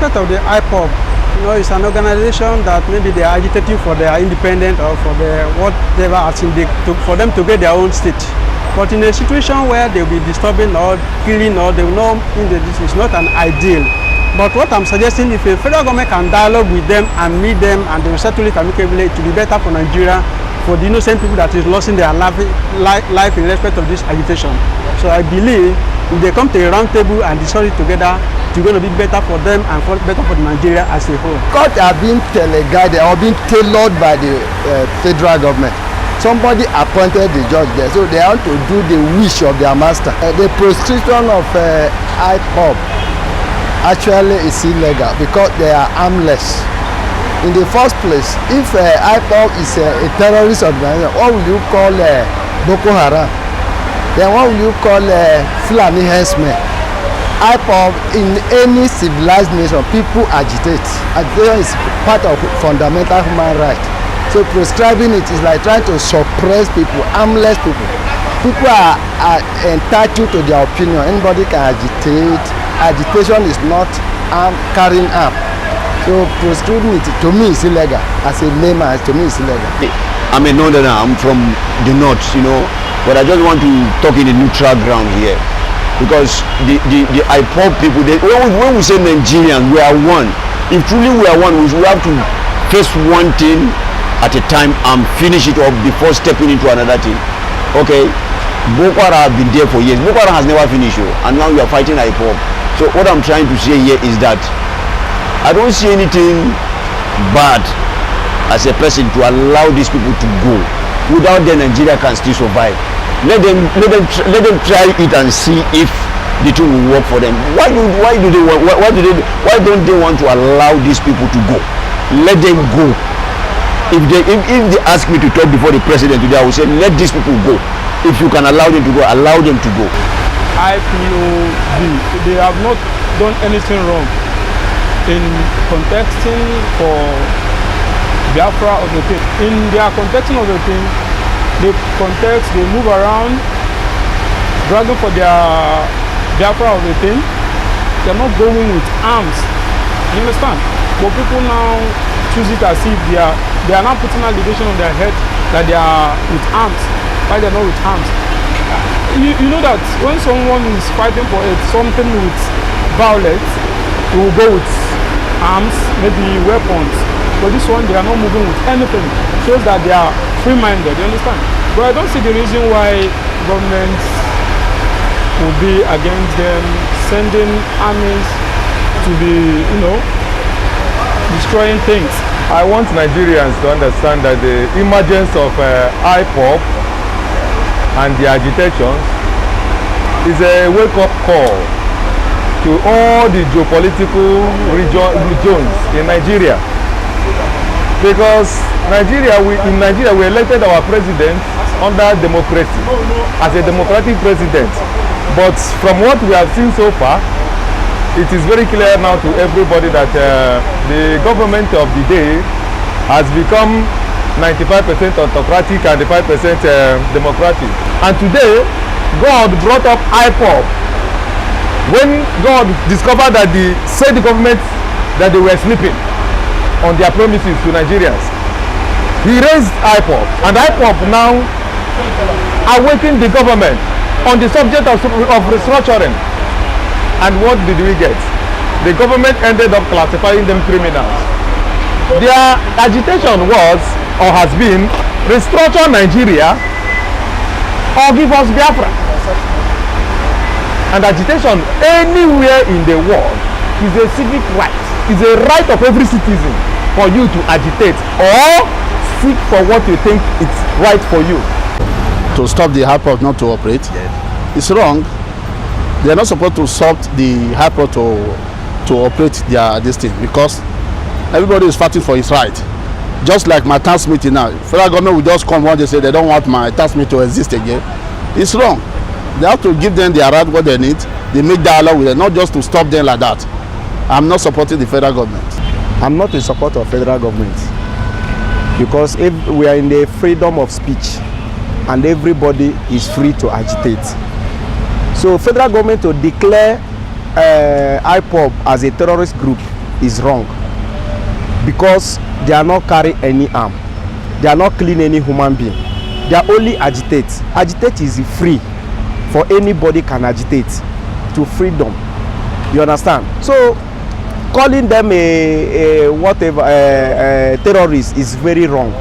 respect of the IPOB, it's an organization that maybe they are agitating for their independence or for their whatever for them to get their own state. But in a situation where they will be disturbing or killing or they will know this is not an ideal. But what I'm suggesting, if a federal government can dialogue with them and meet them and they will settle it amicably, it will be better for Nigeria, for the innocent people that is losing their life in respect of this agitation. So I believe if they come to a round table and discuss it together, it's going to be better for them and better for Nigeria as a whole. Courts are being teleguided or being tailored by the federal government. Somebody appointed the judge there, so they want to do the wish of their master. The prostitution of IPOB actually is illegal because they are armless. In the first place, if IPOB is a terrorist organization, what will you call Boko Haram? Then what will you call Fulani herdsmen? IPOB, in any civilized nation, people agitate. Agitation is part of fundamental human rights. So prescribing it is like trying to suppress people, armless people. People are entitled to their opinion. Anybody can agitate. Agitation is not carrying arm. So prescribing it, to me, is illegal. As a layman, to me, it's illegal. I'm a northerner. I'm from the north, but I just want to talk in a neutral ground here, because the IPOB people, when we say Nigerians, we are one. If truly we are one, we have to face one thing at a time and finish it up before stepping into another thing. Okay, Boko Haram have been there for years. Boko Haram has never finished, and now we are fighting IPOB. So what I'm trying to say here is that I don't see anything bad as a person to allow these people to go. Without them, Nigeria can still survive. Let them try it and see if the thing will work for them. Why don't they want to allow these people to go? Let them go. If they ask me to talk before the president today, I will say let these people go. If you can allow them to go, allow them to go. IPOB, they have not done anything wrong in contesting for Biafra of the thing. In their contesting of the thing, they move around, dragging for their Biafra of the thing. They're not going with arms. You understand? But people now choose it as if they are now putting allegation on their head that they are with arms. Why they're not with arms? You know that when someone is fighting for something with violence, they will go with arms, maybe weapons. But this one, they are not moving with anything. Shows that they are free-minded, you understand? But I don't see the reason why governments will be against them, sending armies to be, destroying things. I want Nigerians to understand that the emergence of IPOB and the agitations is a wake-up call to all the geopolitical regions in Nigeria. Because in Nigeria we elected our president under democracy, as a democratic president. But from what we have seen so far, it is very clear now to everybody that the government of the day has become 95% autocratic and 5% democratic. And today, God brought up IPOB. When God discovered that the government that they were sleeping on their promises to Nigerians, He raised IPOB, and IPOB now awakened the government on the subject of restructuring. And what did we get? The government ended up classifying them criminals. Their agitation was, or has been, restructure Nigeria or give us Biafra. And agitation anywhere in the world is a civic right. It's a right of every citizen for you to agitate or seek for what you think is right for you. To stop the IPOB not to operate, yes. It's wrong. They are not supposed to stop the IPOB to operate this thing, because everybody is fighting for his right. Just like my tax meeting now, federal government will just come one day say they don't want my tax meeting to exist again. It's wrong. They have to give them their right, what they need. They make dialogue with them, not just to stop them like that. I'm not supporting the federal government. I'm not in support of federal government, because if we are in the freedom of speech and everybody is free to agitate. So federal government to declare IPOB as a terrorist group is wrong, because they are not carry any arm, they are not killing any human being, they are only agitate. Agitate is free, for anybody can agitate to freedom, you understand? So calling them a whatever terrorist is very wrong.